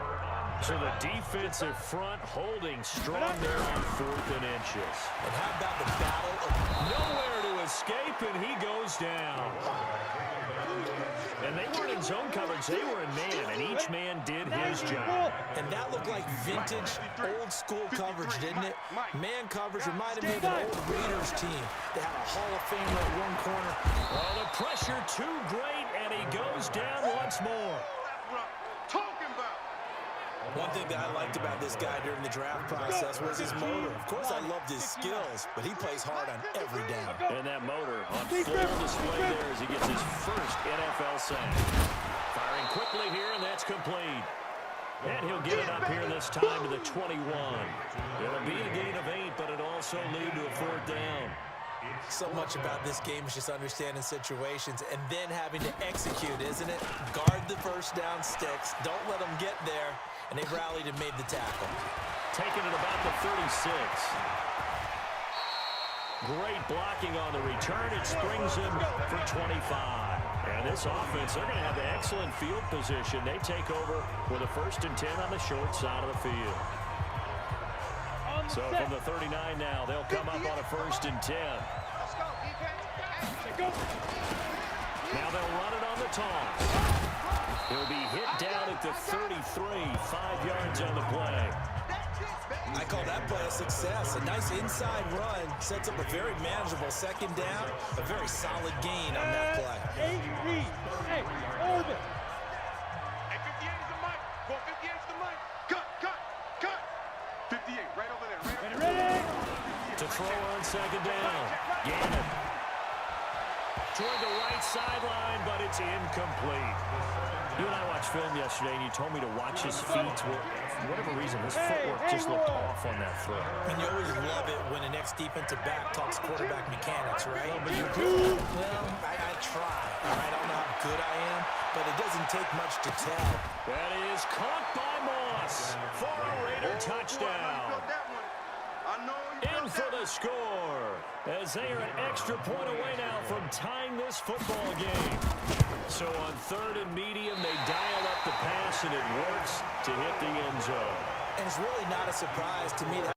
So the defensive front holding strong there on 4th and inches. And how about the battle of nowhere to escape, and he goes down. And they weren't in zone coverage, they were in man, and each man did his job. And that looked like vintage, old-school coverage, didn't it? Man coverage reminded me of an old Raiders team. They had a Hall of Famer at one corner. Oh, the pressure too great, and he goes down once more. One thing that I liked about this guy during the draft process was his motor. Of course, I loved his skills, but he plays hard on every down. And that motor on full display there as he gets his first NFL sack. Firing quickly here, and that's complete. And he'll get it up here this time to the 21. It'll be a gain of 8, but it'll also lead to a 4th down. So much about this game is just understanding situations and then having to execute, isn't it? Guard the first down sticks. Don't let them get there. And they rallied and made the tackle. Taking it about the 36. Great blocking on the return. It springs him for 25. And this offense, they're going to have excellent field position. They take over with a 1st and 10 on the short side of the field. So from the 39 now, they'll come up on a 1st and 10. Now they'll run it on the toss. He'll be hit down at the 33, 5 yards on the play. I call that play a success. A nice inside run sets up a very manageable 2nd down. A very solid gain on that play. Hey, orbit. Hey, 58 is the mic. Go 58 is the mic. Cut. 58, right over there. Ready. To throw on 2nd down. Gannon. Toward the right sideline, but it's incomplete. You and I watched film yesterday, and you told me to watch his feet. Well, for whatever reason, his footwork just looked off on that throw. And you always love it when an ex-defensive back talks quarterback mechanics, right? But you're good. Well, I try. All right, I don't know how good I am, but it doesn't take much to tell. That is caught by Moss for a Raider touchdown. In for the score, as they are an extra point away now from tying this football game. So on 3rd and medium, they dial up the pass, and it works to hit the end zone. And it's really not a surprise to me that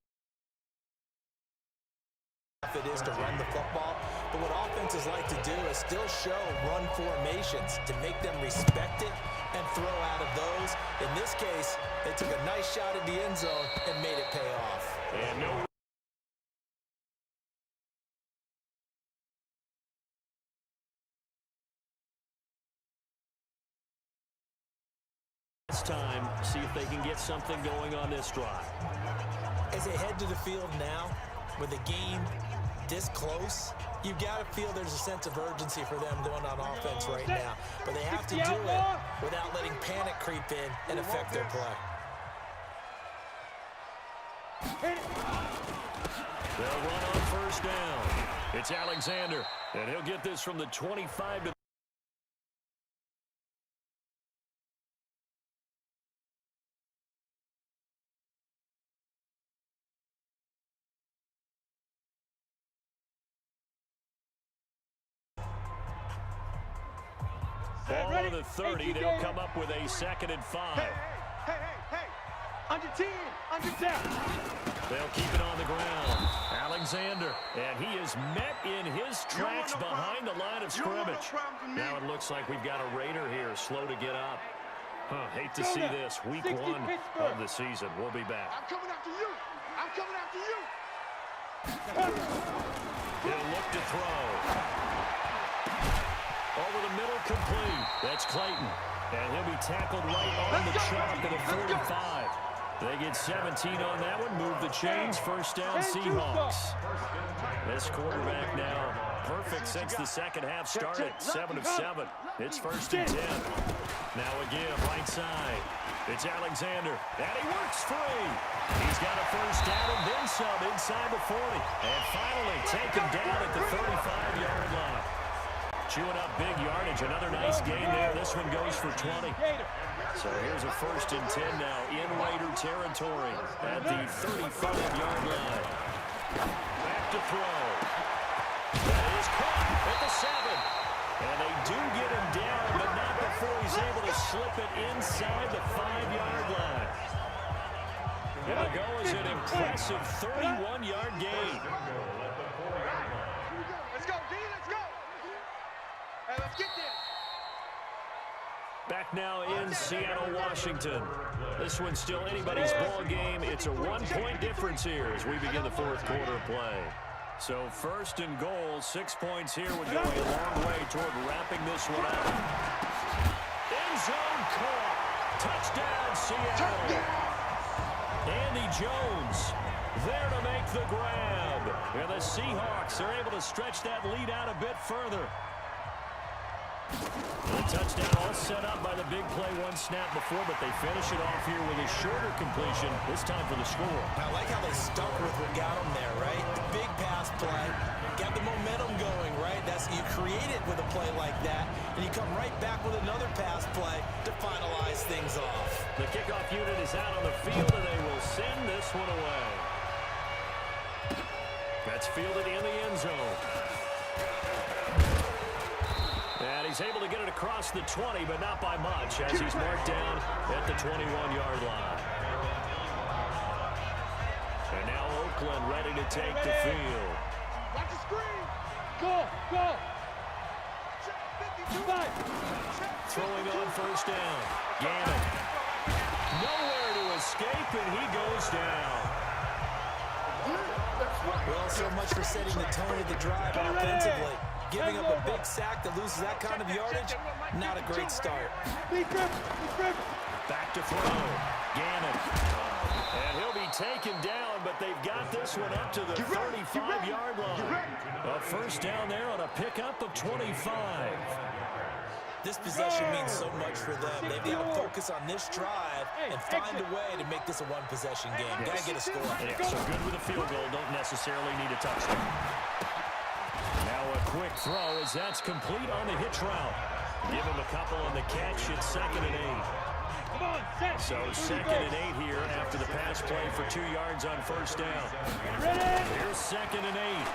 it is to run the football. But what offenses like to do is still show run formations to make them respect it and throw out of those. In this case, they took a nice shot at the end zone and made it pay off. And no time, see if they can get something going on this drive. As they head to the field now, with a game this close, you've got to feel there's a sense of urgency for them going on offense right now. But they have to do it without letting panic creep in and affect their play. They'll run on first down. It's Alexander, and he'll get this from the 25 to ball to the 30. They'll come up with a 2nd and 5. Hey. Under 10, under 10. They'll keep it on the ground. Alexander, and he is met in his tracks behind the line of scrimmage. Now it looks like we've got a Raider here, slow to get up. Hate to see this. Week 1 of the season. We'll be back. I'm coming after you. I'm coming after you. He'll look to throw. Over the middle, complete. That's Clayton. And he'll be tackled right on the chalk at the 45. They get 17 on that one. Move the chains. First down, Seahawks. This quarterback now perfect since the second half started. 7 of 7. It's 1st and 10. Now again, right side. It's Alexander. And he works free. He's got a first down and then some inside the 40. And finally taken down at the 35-yard line. Chewing up big yardage. Another nice gain there. This one goes for 20. So here's a 1st and 10 now in Raider territory at the 35-yard line. Back to throw. That is caught at the 7. And they do get him down, but not before he's able to slip it inside the 5-yard line. And the goal is an impressive 31-yard gain. Let's go, D. Let's go. Hey, let's get this. Back now in Seattle, Washington. This one's still anybody's ball game. It's a 1-point difference here as we begin the 4th quarter of play. So 1st and goal, 6 points here would go a long way toward wrapping this one up. End zone caught. Touchdown, Seattle. Andy Jones there to make the grab. And the Seahawks are able to stretch that lead out a bit further. The touchdown all set up by the big play, one snap before, but they finish it off here with a shorter completion, this time for the score. I like how they stuck with what got them there, right? The big pass play, got the momentum going, right? You create it with a play like that, and you come right back with another pass play to finalize things off. The kickoff unit is out on the field, and they will send this one away. That's fielded in the end zone. And he's able to get it across the 20, but not by much, as he's marked down at the 21-yard line. And now Oakland ready to take the field. Watch the screen. Go. Throwing on first down. Gannon. Nowhere to escape, and he goes down. Well, so much for setting the tone of the drive offensively. Giving up a big sack that loses that kind of yardage, not a great start. Back to throw. Gannon. And he'll be taken down, but they've got this one up to the 35-yard line. A first down there on a pickup of 25. This possession means so much for them. They've got to focus on this drive and find a way to make this a one-possession game. Got to get a score. Yeah, so good with a field goal. Don't necessarily need a touchdown. Now a quick throw as that's complete on the hitch route. Give him a couple on the catch. It's 2nd and 8. So 2nd and 8 here after the pass play for 2 yards on first down. Here's 2nd and 8.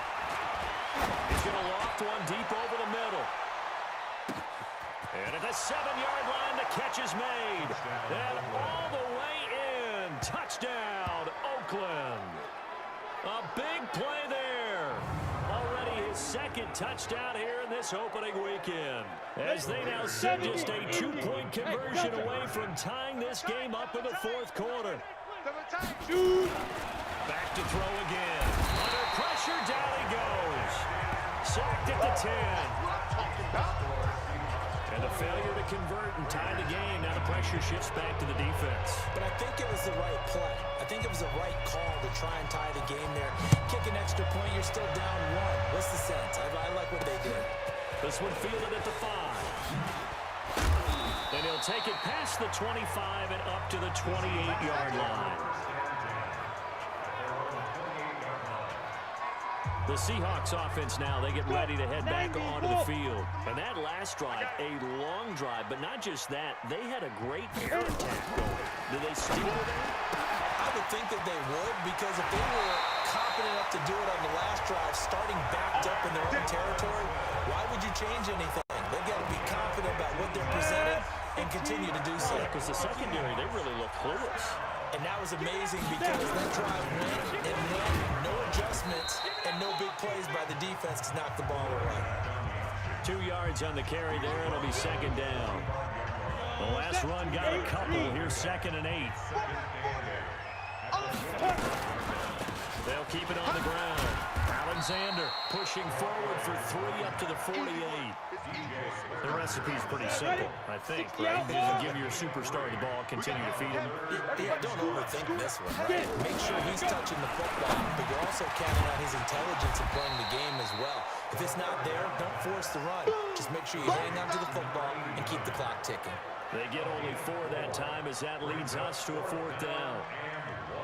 He's going to loft one deep over the middle. And at the 7-yard line, the catch is made. And all the way in. Touchdown, Oakland. A big play there. Already his 2nd touchdown here in this opening weekend. As they now sit just a 2-point conversion away from tying this game up in the 4th quarter. Back to throw again. Under pressure, down he goes. Sacked at the 10. And a failure to convert and tie the game. Now the pressure shifts back to the defense. But I think it was the right play. I think it was the right call to try and tie the game there. Kick an extra extra point, you're still down 1. What's the sense? I like what they did. This one fielded at the 5. And he'll take it past the 25 and up to the 28-yard line. The Seahawks offense now, they get ready to head back onto the field. And that last drive, a long drive, but not just that, they had a great air attack going. Did they steal that? I would think that they would, because if they were confident enough to do it on the last drive, starting backed up in their own territory, why would you change anything? They've got to be confident about what they're presenting and continue to do so. Yeah, because the secondary, they really look clueless. And that was amazing because that drive went and went, no adjustments, and no big plays by the defense to knock the ball away. 2 yards on the carry there. It'll be second down. The last run got a couple. Here's 2nd and 8. They'll keep it on the ground. Alexander pushing forward for 3 up to the 48. The recipe's pretty simple, I think, right? You just give your superstar the ball, continue to feed him. Yeah, don't overthink this one, right? Make sure he's touching the football, but you're also counting on his intelligence in playing the game as well. If it's not there, don't force the run. Just make sure you hang on to the football and keep the clock ticking. They get only 4 that time as that leads us to a 4th down.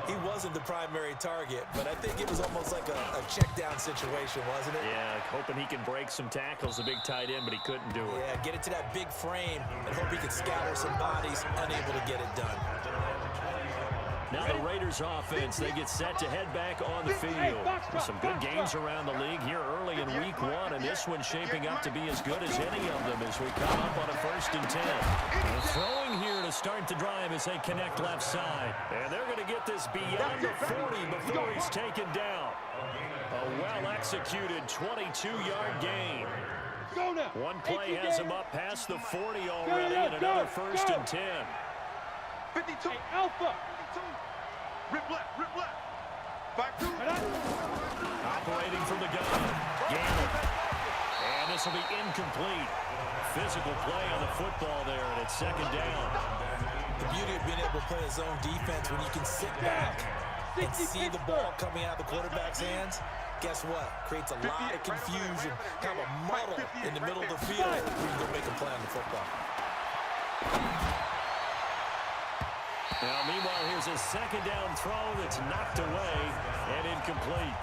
He wasn't the primary target, but I think it was almost like a check-down situation, wasn't it? Yeah, hoping he can break some tackles, a big tight end, but he couldn't do it. Yeah, get it to that big frame and hope he can scatter some bodies, unable to get it done. Now the Raiders offense, they get set to head back on the field. Some good games around the league here early in week 1, and this one's shaping up to be as good as any of them as we come up on a 1st and 10. And throwing here to start the drive as they connect left side. And they're going to get this beyond the 40 before he's taken down. A well-executed 22-yard gain. One play has him up past the 40 already, and another 1st and 10. 52. Hey, Alpha. 52. Rip left. Back to. Operating from the gun. Gannon. And this will be incomplete. Physical play on the football there, and it's 2nd down. The beauty of being able to play his own defense when you can sit back and see the ball coming out of the quarterback's hands, guess what? Creates a lot of confusion, kind of a muddle in the middle of the field where you can go make a play on the football. Now, meanwhile, here's a 2nd down throw that's knocked away and incomplete.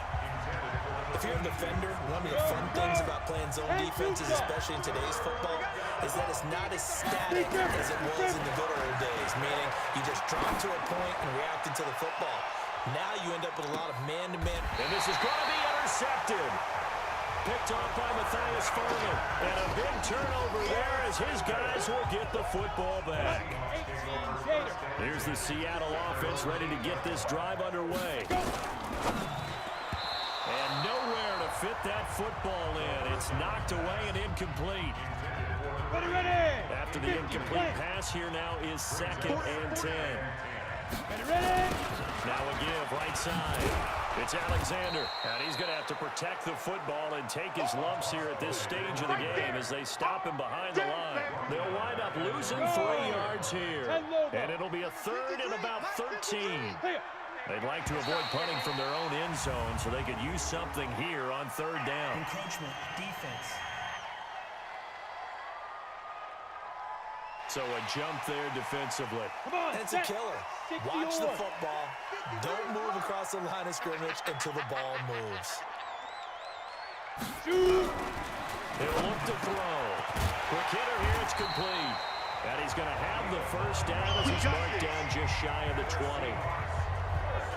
If you're a defender, one of the fun things about playing zone defenses, especially in today's football, is that it's not as static as it was in the good old days, meaning you just drop to a point and react to the football. Now you end up with a lot of man-to-man. And this is going to be intercepted. Picked off by Matthias Foreman. And a big turnover there as his guys will get the football back. Here's the Seattle offense ready to get this drive underway. And nowhere to fit that football in. It's knocked away and incomplete. After the incomplete pass, here now is 2nd and 10. Now a give, right side. It's Alexander, and he's going to have to protect the football and take his lumps here at this stage of the game as they stop him behind the line. They'll wind up losing 3 yards here, and it'll be a 3rd and about 13. They'd like to avoid punting from their own end zone so they could use something here on 3rd down. Encroachment, defense. So a jump there defensively. It's a killer. Watch the football. Don't move across the line of scrimmage until the ball moves. He'll look to throw. Quick hitter here, it's complete. And he's going to have the 1st down as he's marked down just shy of the 20.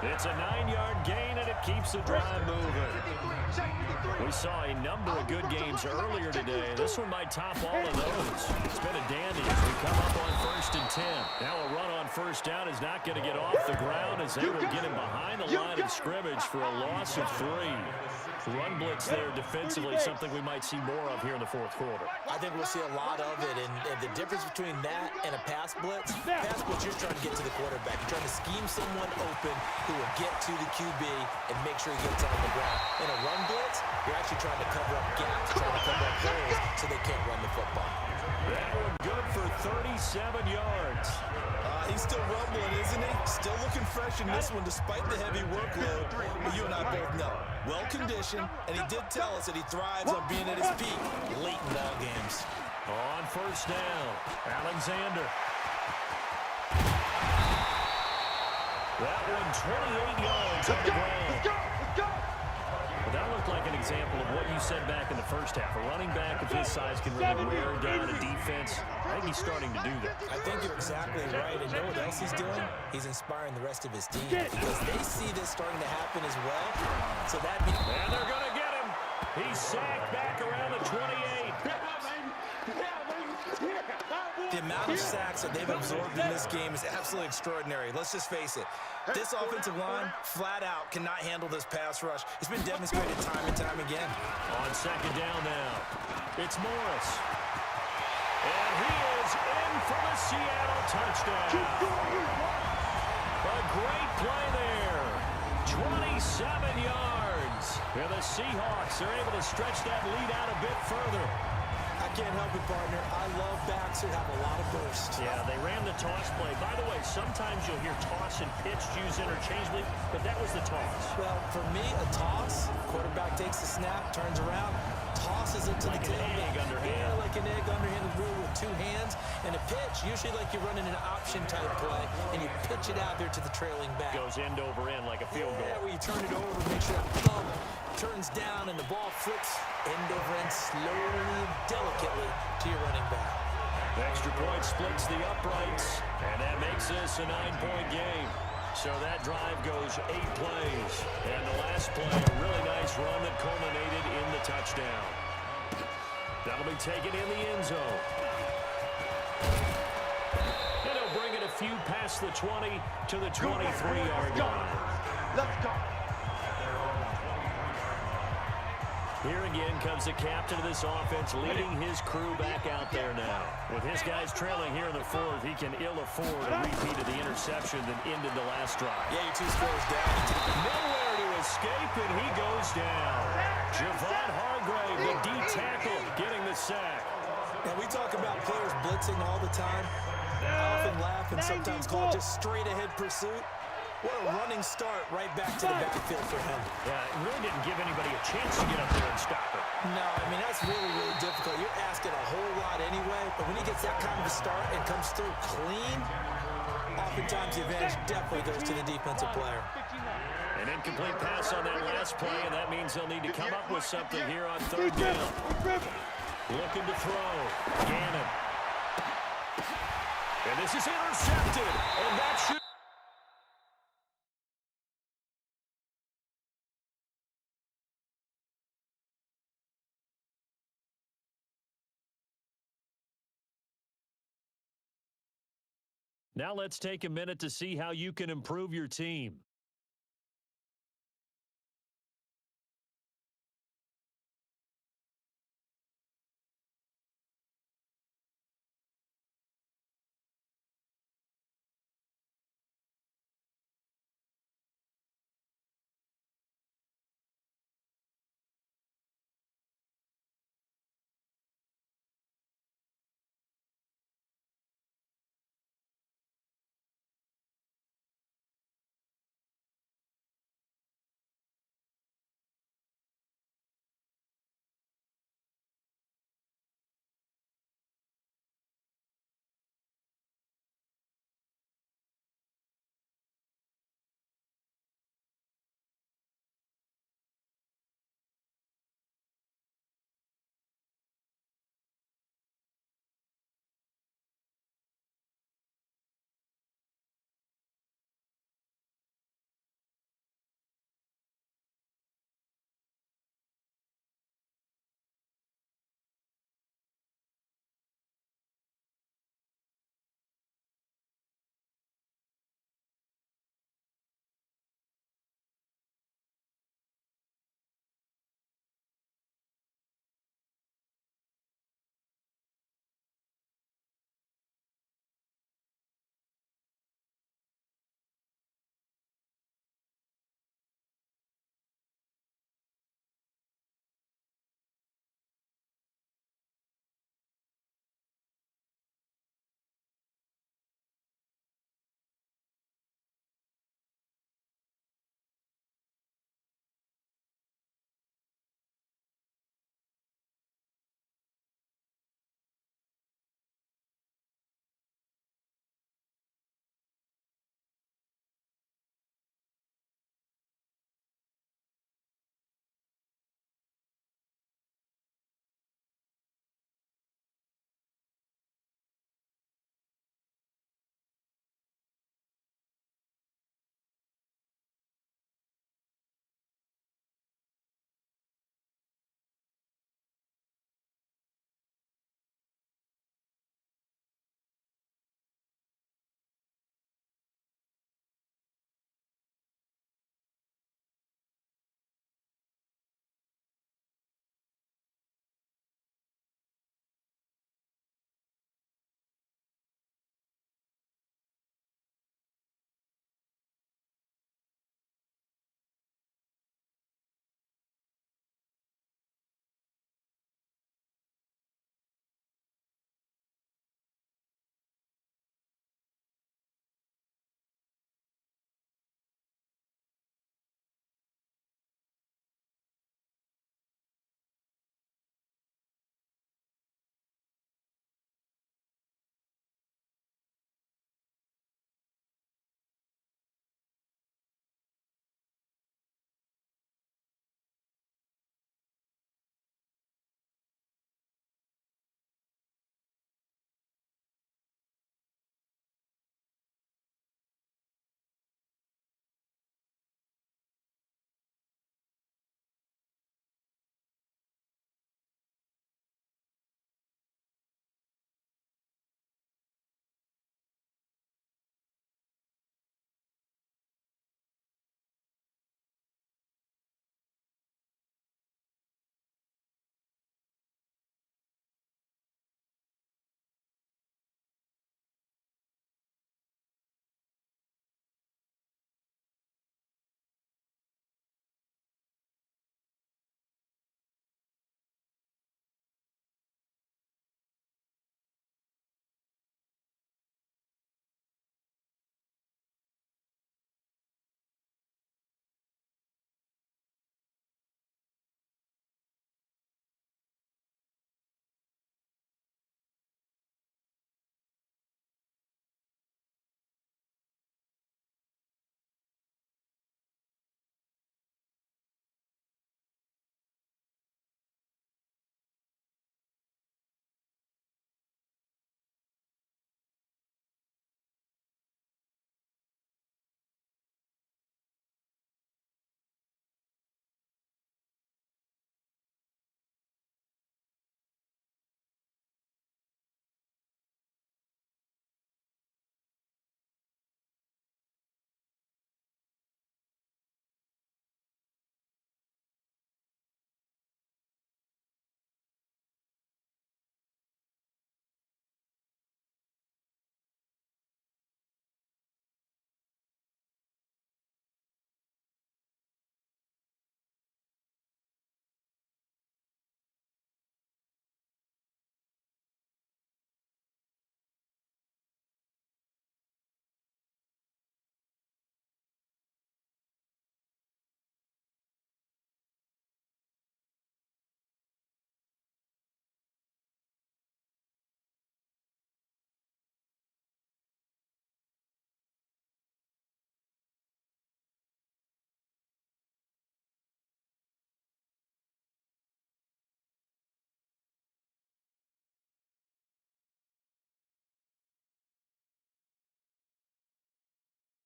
It's a 9-yard gain, and it keeps the drive moving. We saw a number of good games earlier today. This one might top all of those. It's been a dandy as we come up on 1st and 10. Now a run on 1st down is not going to get off the ground as they will get him behind the line of scrimmage for a loss of 3. Run blitz there defensively, something we might see more of here in the 4th quarter. I think we'll see a lot of it, and the difference between that and a pass blitz, you're trying to get to the quarterback. You're trying to scheme someone open who will get to the QB and make sure he gets on the ground. In a run blitz, you're actually trying to cover up gaps, trying to cover up holes so they can't run the football. That one good for 37 yards. He's still rumbling, isn't he? Still looking fresh in this one despite the heavy workload. But you and I both know well-conditioned, and he did tell us that he thrives on being at his peak late in ball games. On first down, Alexander. That one 28 yards on the ground. Let's go! Well, that looked like an example of what you said back in the first half. A running back of his size can really wear down a defense. I think he's starting to do that. I think you're exactly right. And you know what else he's doing? He's inspiring the rest of his team because they see this starting to happen as well. So that means... And they're going to get him. He's sacked back around the 28. The amount of sacks that they've absorbed in this game is absolutely extraordinary. Let's just face it. This offensive line, flat out, cannot handle this pass rush. It's been demonstrated time and time again. On second down now, it's Morris. And he is in for the Seattle touchdown. A great play there. 27 yards. And the Seahawks are able to stretch that lead out a bit further. I can't help it, partner. I love backs who have a lot of burst. Yeah, they ran the toss play. By the way, sometimes you'll hear toss and pitch used interchangeably, but that was the toss. Well, for me, a toss, quarterback takes the snap, turns around, tosses it to Like the an tailback. egg underhand. Yeah, like an egg underhanded rule with two hands. And a pitch, usually like you're running an option type play, and you pitch it out there to the trailing back. Goes end over end like a field Yeah, goal. where you turn it over, make sure that thumb turns down and the ball flips end over end slowly, delicately to your running back. Extra point splits the uprights, and that makes this a 9-point game. So that drive goes 8 plays. And the last play, a really nice run that culminated in the touchdown. That'll be taken in the end zone. And he'll bring it a few past the 20 to the 23-yard line. Let's go! Here again comes the captain of this offense, leading his crew back out there now. With his guys trailing here in the fourth, he can ill afford a repeat of the interception that ended the last drive. Yeah, your two scores down. Nowhere to escape, and he goes down. Javon Hargrave, the D tackle, getting the sack. Now, we talk about players blitzing all the time. I often laugh and sometimes call it just straight-ahead pursuit. What a running start right back to the backfield for him. Yeah, it really didn't give anybody a chance to get up there and stop it. No, I mean, that's really, really difficult. You're asking a whole lot anyway, but when he gets that kind of a start and comes through clean, oftentimes the advantage definitely goes to the defensive player. An incomplete pass on that last play, and that means they'll need to come up with something here on third down. Looking to throw. Gannon. And this is intercepted, and that should... Now let's take a minute to see how you can improve your team.